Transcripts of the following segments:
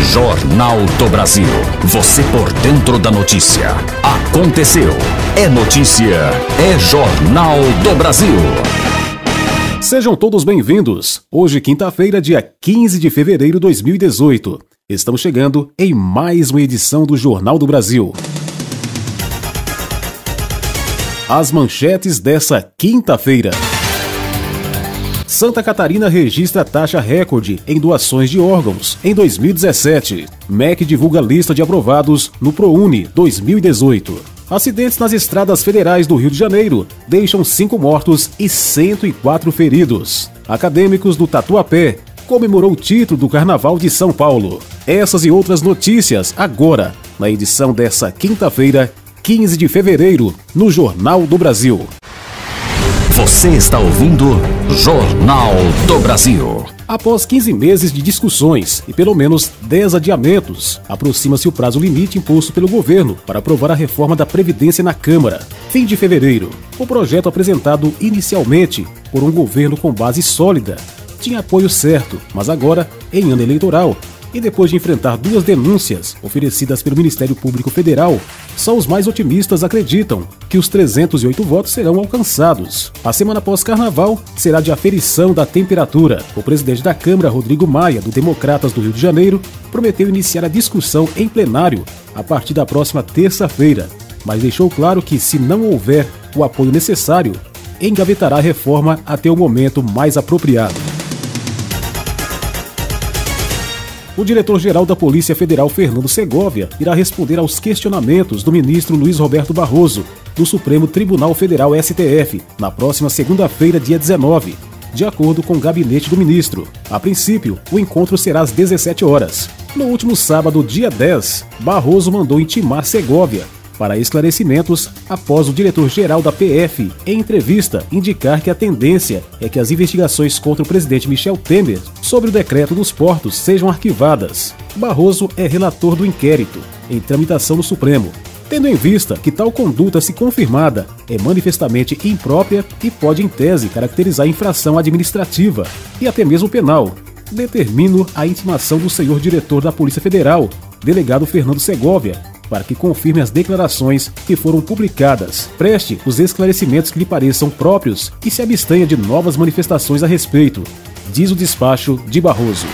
Jornal do Brasil. Você por dentro da notícia. Aconteceu. É notícia. É Jornal do Brasil. Sejam todos bem-vindos. Hoje, quinta-feira, dia 15 de fevereiro de 2018. Estamos chegando em mais uma edição do Jornal do Brasil. As manchetes dessa quinta-feira. Santa Catarina registra taxa recorde em doações de órgãos em 2017. MEC divulga lista de aprovados no ProUni 2018. Acidentes nas estradas federais do Rio de Janeiro deixam 5 mortos e 104 feridos. Acadêmicos do Tatuapé comemorou o título do Carnaval de São Paulo. Essas e outras notícias agora, na edição dessa quinta-feira, 15 de fevereiro, no Jornal do Brasil. Você está ouvindo Jornal do Brasil. Após 15 meses de discussões e pelo menos 10 adiamentos, aproxima-se o prazo limite imposto pelo governo para aprovar a reforma da Previdência na Câmara. Fim de fevereiro. O projeto apresentado inicialmente por um governo com base sólida tinha apoio certo, mas agora, em ano eleitoral, e depois de enfrentar 2 denúncias oferecidas pelo Ministério Público Federal, só os mais otimistas acreditam que os 308 votos serão alcançados. A semana pós-carnaval será de aferição da temperatura. O presidente da Câmara, Rodrigo Maia, do Democratas do Rio de Janeiro, prometeu iniciar a discussão em plenário a partir da próxima terça-feira, mas deixou claro que, se não houver o apoio necessário, engavetará a reforma até o momento mais apropriado. O diretor-geral da Polícia Federal, Fernando Segovia, irá responder aos questionamentos do ministro Luiz Roberto Barroso, do Supremo Tribunal Federal STF, na próxima segunda-feira, dia 19, de acordo com o gabinete do ministro. A princípio, o encontro será às 17 horas. No último sábado, dia 10, Barroso mandou intimar Segovia para esclarecimentos após o diretor-geral da PF, em entrevista, indicar que a tendência é que as investigações contra o presidente Michel Temer sobre o decreto dos portos sejam arquivadas. Barroso é relator do inquérito, em tramitação no Supremo, tendo em vista que tal conduta, se confirmada, é manifestamente imprópria e pode, em tese, caracterizar infração administrativa e até mesmo penal. Determino a intimação do senhor diretor da Polícia Federal, delegado Fernando Segovia, para que confirme as declarações que foram publicadas, preste os esclarecimentos que lhe pareçam próprios e se abstenha de novas manifestações a respeito, diz o despacho de Barroso.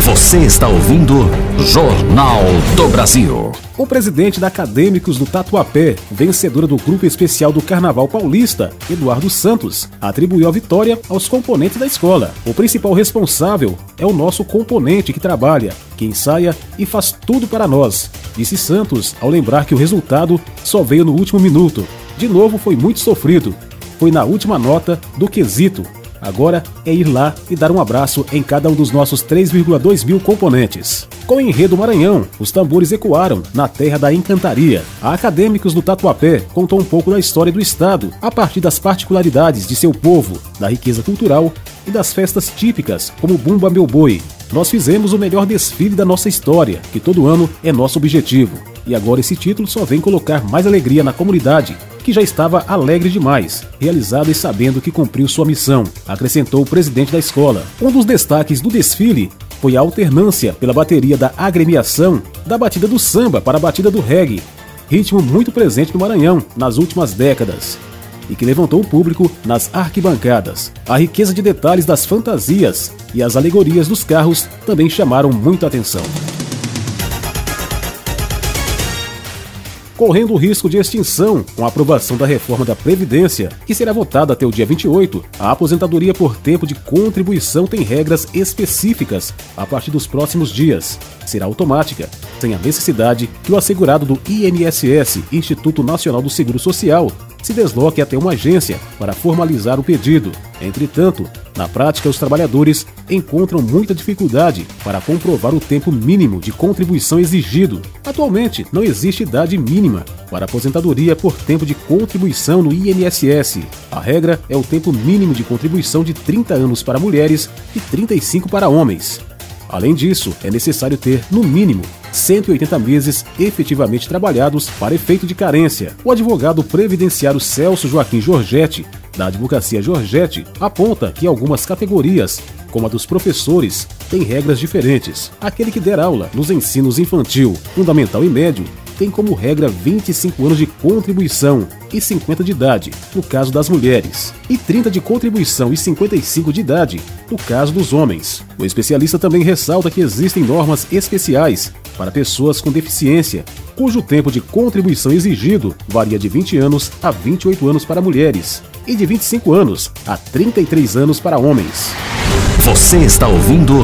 Você está ouvindo Jornal do Brasil. O presidente da Acadêmicos do Tatuapé, vencedora do Grupo Especial do Carnaval Paulista, Eduardo Santos, atribuiu a vitória aos componentes da escola. O principal responsável é o nosso componente que trabalha, que ensaia e faz tudo para nós, disse Santos, ao lembrar que o resultado só veio no último minuto. De novo, foi muito sofrido. Foi na última nota do quesito. Agora é ir lá e dar um abraço em cada um dos nossos 3,2 mil componentes. Com o enredo Maranhão, os tambores ecoaram na terra da encantaria. A Acadêmicos do Tatuapé contou um pouco da história do estado, a partir das particularidades de seu povo, da riqueza cultural e das festas típicas, como Bumba Meu Boi. Nós fizemos o melhor desfile da nossa história, que todo ano é nosso objetivo. E agora esse título só vem colocar mais alegria na comunidade, que já estava alegre demais, realizada e sabendo que cumpriu sua missão, acrescentou o presidente da escola. Um dos destaques do desfile foi a alternância pela bateria da agremiação da batida do samba para a batida do reggae, ritmo muito presente no Maranhão nas últimas décadas, e que levantou o público nas arquibancadas. A riqueza de detalhes das fantasias e as alegorias dos carros também chamaram muita atenção. Correndo o risco de extinção com a aprovação da reforma da Previdência, que será votada até o dia 28, a aposentadoria por tempo de contribuição tem regras específicas a partir dos próximos dias. Será automática, sem a necessidade que o assegurado do INSS, Instituto Nacional do Seguro Social, se desloque até uma agência para formalizar o pedido. Entretanto, na prática, os trabalhadores encontram muita dificuldade para comprovar o tempo mínimo de contribuição exigido. Atualmente, não existe idade mínima para aposentadoria por tempo de contribuição no INSS. A regra é o tempo mínimo de contribuição de 30 anos para mulheres e 35 para homens. Além disso, é necessário ter, no mínimo, 180 meses efetivamente trabalhados para efeito de carência. O advogado previdenciário Celso Joaquim Giorgetti, da Advocacia Giorgetti, aponta que algumas categorias como a dos professores, tem regras diferentes. Aquele que der aula nos ensinos infantil, fundamental e médio tem como regra 25 anos de contribuição e 50 de idade, no caso das mulheres, e 30 de contribuição e 55 de idade, no caso dos homens. O especialista também ressalta que existem normas especiais para pessoas com deficiência, cujo tempo de contribuição exigido varia de 20 anos a 28 anos para mulheres e de 25 anos a 33 anos para homens. Você está ouvindo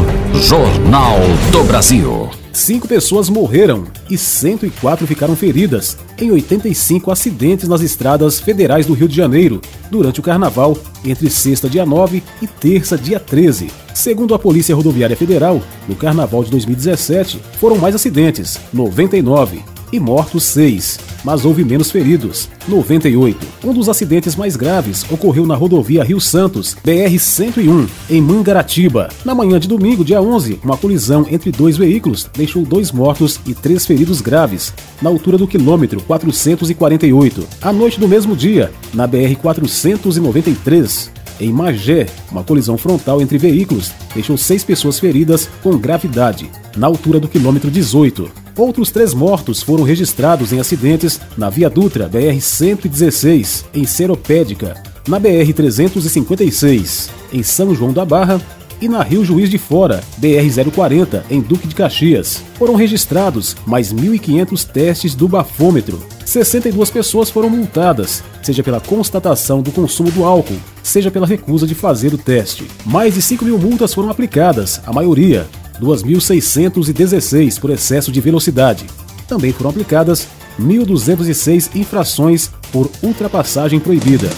Jornal do Brasil. 5 pessoas morreram e 104 ficaram feridas em 85 acidentes nas estradas federais do Rio de Janeiro durante o Carnaval entre sexta, dia 9 e terça, dia 13. Segundo a Polícia Rodoviária Federal, no Carnaval de 2017 foram mais acidentes, 99, e mortos 6, mas houve menos feridos, 98. Um dos acidentes mais graves ocorreu na rodovia Rio-Santos, BR-101, em Mangaratiba. Na manhã de domingo, dia 11, uma colisão entre 2 veículos deixou 2 mortos e 3 feridos graves, na altura do quilômetro 448. À noite do mesmo dia, na BR-493, em Magé, uma colisão frontal entre veículos deixou 6 pessoas feridas com gravidade, na altura do quilômetro 18. Outros 3 mortos foram registrados em acidentes na Via Dutra, BR-116, em Seropédica, na BR-356, em São João da Barra, e na Rio Juiz de Fora, BR-040, em Duque de Caxias. Foram registrados mais 1.500 testes do bafômetro. 62 pessoas foram multadas, seja pela constatação do consumo do álcool, seja pela recusa de fazer o teste. Mais de 5.000 multas foram aplicadas, a maioria 2.616 por excesso de velocidade. Também foram aplicadas 1.206 infrações por ultrapassagem proibida.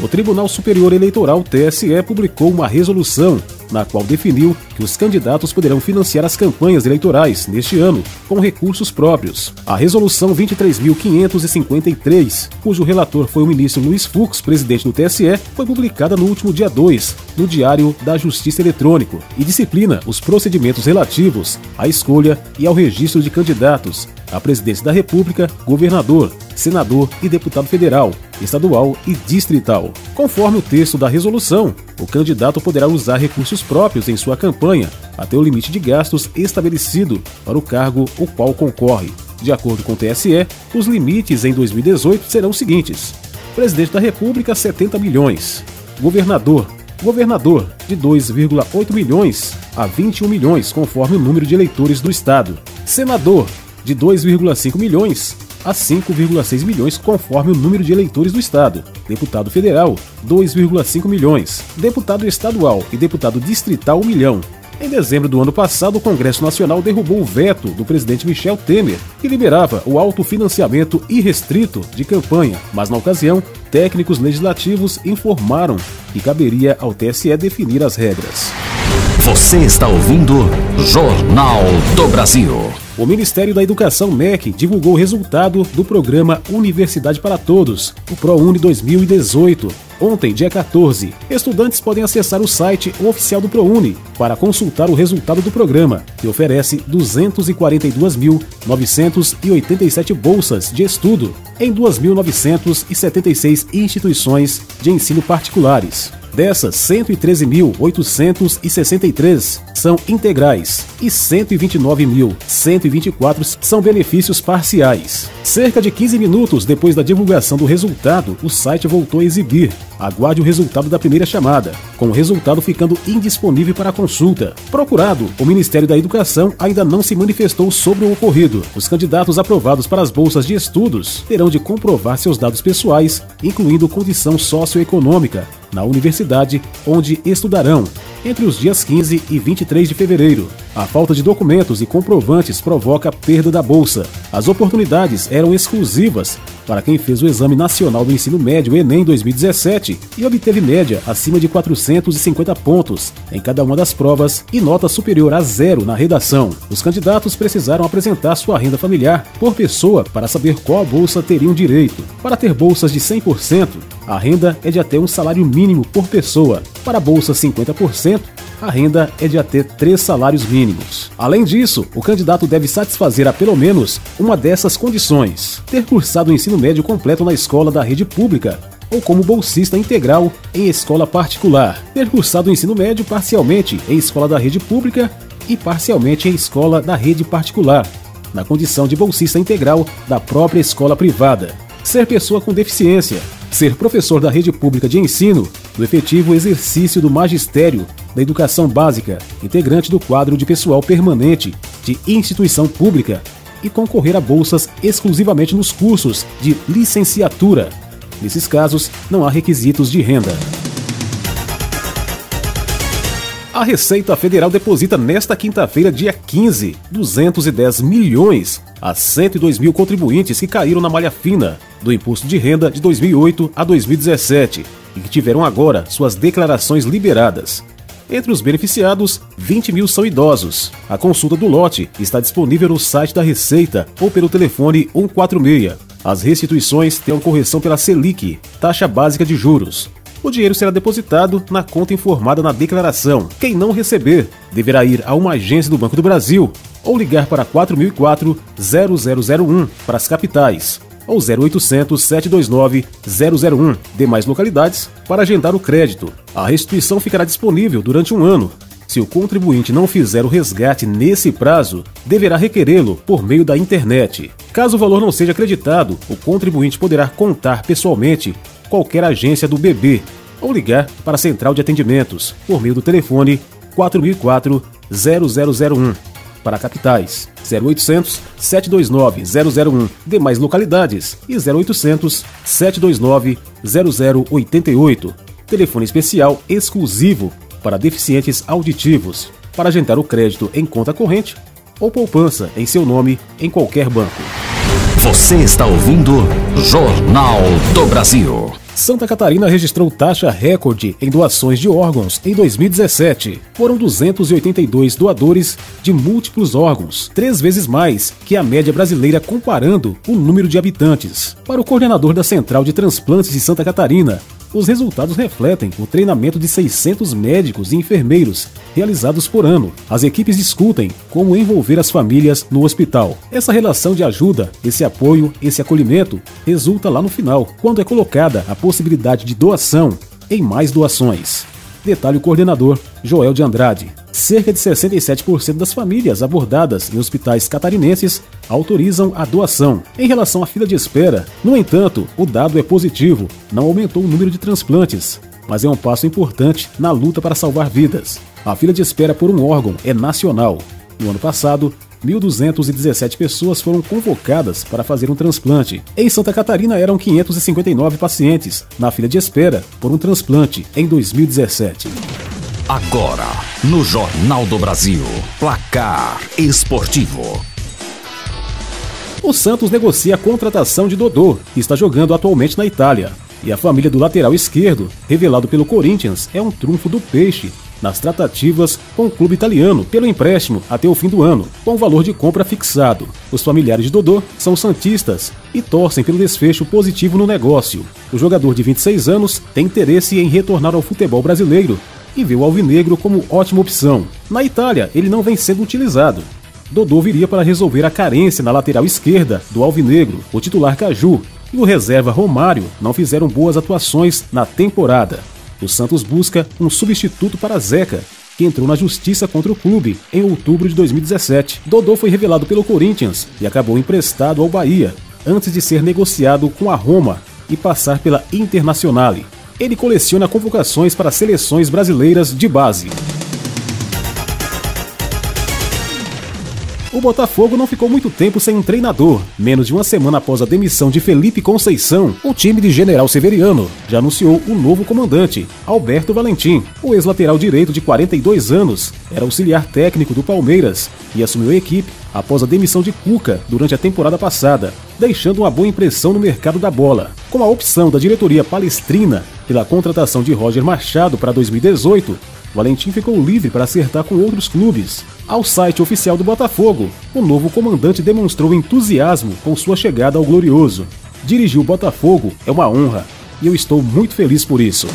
O Tribunal Superior Eleitoral, TSE, publicou uma resolução na qual definiu que os candidatos poderão financiar as campanhas eleitorais neste ano com recursos próprios. A Resolução 23.553, cujo relator foi o ministro Luiz Fux, presidente do TSE, foi publicada no último dia 2, no Diário da Justiça Eletrônico, e disciplina os procedimentos relativos à escolha e ao registro de candidatos à presidência da República, governador, senador e deputado federal, estadual e distrital. Conforme o texto da resolução, o candidato poderá usar recursos próprios em sua campanha até o limite de gastos estabelecido para o cargo o qual concorre. De acordo com o TSE, os limites em 2018 serão os seguintes: presidente da República, 70 milhões. Governador de 2,8 milhões a 21 milhões, conforme o número de eleitores do estado. Senador, de 2,5 milhões a 5,6 milhões, conforme o número de eleitores do estado. Deputado federal, 2,5 milhões. Deputado estadual e deputado distrital, 1 milhão. Em dezembro do ano passado, o Congresso Nacional derrubou o veto do presidente Michel Temer, que liberava o autofinanciamento irrestrito de campanha, mas na ocasião, técnicos legislativos informaram que caberia ao TSE definir as regras. Você está ouvindo Jornal do Brasil. O Ministério da Educação, MEC, divulgou o resultado do programa Universidade para Todos, o ProUni 2018. Ontem, dia 14, estudantes podem acessar o site oficial do ProUni para consultar o resultado do programa, que oferece 242.987 bolsas de estudo em 2.976 instituições de ensino particulares. Dessas, 113.863 são integrais e 129.124 são benefícios parciais. Cerca de 15 minutos depois da divulgação do resultado, o site voltou a exibir: aguarde o resultado da primeira chamada, com o resultado ficando indisponível para consulta. Procurado, o Ministério da Educação ainda não se manifestou sobre o ocorrido. Os candidatos aprovados para as bolsas de estudos terão de comprovar seus dados pessoais, incluindo condição socioeconômica, na universidade onde estudarão, entre os dias 15 e 23 de fevereiro. A falta de documentos e comprovantes provoca a perda da bolsa. As oportunidades eram exclusivas para quem fez o Exame Nacional do Ensino Médio, Enem 2017, e obteve média acima de 450 pontos em cada uma das provas e nota superior a 0 na redação. Os candidatos precisaram apresentar sua renda familiar por pessoa para saber qual bolsa teriam direito. Para ter bolsas de 100%, a renda é de até um salário mínimo por pessoa. Para bolsa 50%, a renda é de até 3 salários mínimos. Além disso, o candidato deve satisfazer a pelo menos uma dessas condições: ter cursado o ensino médio completo na escola da rede pública ou como bolsista integral em escola particular, ter cursado o ensino médio parcialmente em escola da rede pública e parcialmente em escola da rede particular, na condição de bolsista integral da própria escola privada, ser pessoa com deficiência, ser professor da rede pública de ensino, do efetivo exercício do magistério da educação básica, integrante do quadro de pessoal permanente de instituição pública e concorrer a bolsas exclusivamente nos cursos de licenciatura. Nesses casos, não há requisitos de renda. A Receita Federal deposita nesta quinta-feira, dia 15, 210 milhões a 102 mil contribuintes que caíram na malha fina do imposto de renda de 2008 a 2017 e que tiveram agora suas declarações liberadas. Entre os beneficiados, 20 mil são idosos. A consulta do lote está disponível no site da Receita ou pelo telefone 146. As restituições terão correção pela Selic, taxa básica de juros. O dinheiro será depositado na conta informada na declaração. Quem não receber deverá ir a uma agência do Banco do Brasil ou ligar para 4004-0001 para as capitais ou 0800-729-001, demais localidades, para agendar o crédito. A restituição ficará disponível durante um ano. Se o contribuinte não fizer o resgate nesse prazo, deverá requerê-lo por meio da internet. Caso o valor não seja acreditado, o contribuinte poderá contar pessoalmente qualquer agência do BB ou ligar para a central de atendimentos por meio do telefone 4004-0001 para capitais, 0800-729-001, demais localidades e 0800-729-0088, telefone especial exclusivo para deficientes auditivos, para agendar o crédito em conta corrente ou poupança em seu nome em qualquer banco. Você está ouvindo Jornal do Brasil. Santa Catarina registrou taxa recorde em doações de órgãos em 2017. Foram 282 doadores de múltiplos órgãos, 3 vezes mais que a média brasileira comparando o número de habitantes. Para o coordenador da Central de Transplantes de Santa Catarina, os resultados refletem o treinamento de 600 médicos e enfermeiros realizados por ano. As equipes discutem como envolver as famílias no hospital. Essa relação de ajuda, esse apoio, esse acolhimento, resulta lá no final, quando é colocada a possibilidade de doação em mais doações. Detalhe o coordenador Joel de Andrade. Cerca de 67% das famílias abordadas em hospitais catarinenses autorizam a doação. Em relação à fila de espera, no entanto, o dado é positivo, não aumentou o número de transplantes, mas é um passo importante na luta para salvar vidas. A fila de espera por um órgão é nacional. No ano passado, 1.217 pessoas foram convocadas para fazer um transplante. Em Santa Catarina eram 559 pacientes na fila de espera por um transplante em 2017. Agora, no Jornal do Brasil, placar esportivo. O Santos negocia a contratação de Dodô, que está jogando atualmente na Itália. E a família do lateral esquerdo, revelado pelo Corinthians, é um trunfo do Peixe nas tratativas com o clube italiano pelo empréstimo até o fim do ano, com valor de compra fixado. Os familiares de Dodô são santistas e torcem pelo desfecho positivo no negócio. O jogador de 26 anos tem interesse em retornar ao futebol brasileiro e vê o alvinegro como ótima opção. Na Itália, ele não vem sendo utilizado. Dodô viria para resolver a carência na lateral esquerda do alvinegro. O titular Caju e o reserva Romário não fizeram boas atuações na temporada. O Santos busca um substituto para Zeca, que entrou na justiça contra o clube em outubro de 2017. Dodô foi revelado pelo Corinthians e acabou emprestado ao Bahia, antes de ser negociado com a Roma e passar pela Internazionale. Ele coleciona convocações para seleções brasileiras de base. O Botafogo não ficou muito tempo sem um treinador. Menos de uma semana após a demissão de Felipe Conceição, o time de General Severiano já anunciou o novo comandante, Alberto Valentim. O ex-lateral direito de 42 anos era auxiliar técnico do Palmeiras e assumiu a equipe após a demissão de Cuca durante a temporada passada, deixando uma boa impressão no mercado da bola. Com a opção da diretoria palestrina pela contratação de Roger Machado para 2018, Valentim ficou livre para acertar com outros clubes. Ao site oficial do Botafogo, o novo comandante demonstrou entusiasmo com sua chegada ao Glorioso. Dirigir o Botafogo é uma honra e eu estou muito feliz por isso.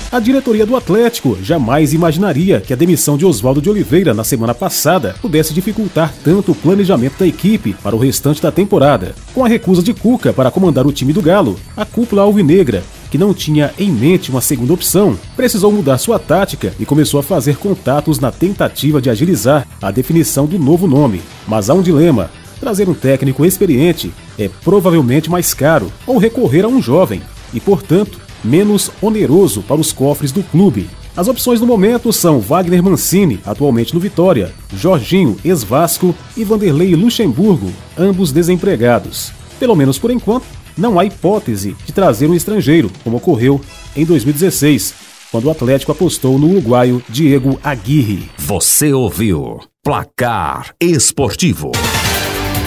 A diretoria do Atlético jamais imaginaria que a demissão de Oswaldo de Oliveira na semana passada pudesse dificultar tanto o planejamento da equipe para o restante da temporada. Com a recusa de Cuca para comandar o time do Galo, a cúpula alvinegra, que não tinha em mente uma segunda opção, precisou mudar sua tática e começou a fazer contatos na tentativa de agilizar a definição do novo nome. Mas há um dilema: trazer um técnico experiente é provavelmente mais caro, ou recorrer a um jovem, e portanto menos oneroso para os cofres do clube. As opções no momento são Wagner Mancini, atualmente no Vitória, Jorginho, ex-Vasco, e Vanderlei Luxemburgo, ambos desempregados. Pelo menos por enquanto, não há hipótese de trazer um estrangeiro, como ocorreu em 2016, quando o Atlético apostou no uruguaio Diego Aguirre. Você ouviu Placar Esportivo.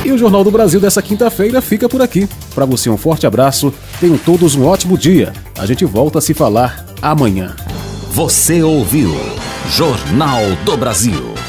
E o Jornal do Brasil dessa quinta-feira fica por aqui. Para você um forte abraço, tenham todos um ótimo dia. A gente volta a se falar amanhã. Você ouviu Jornal do Brasil.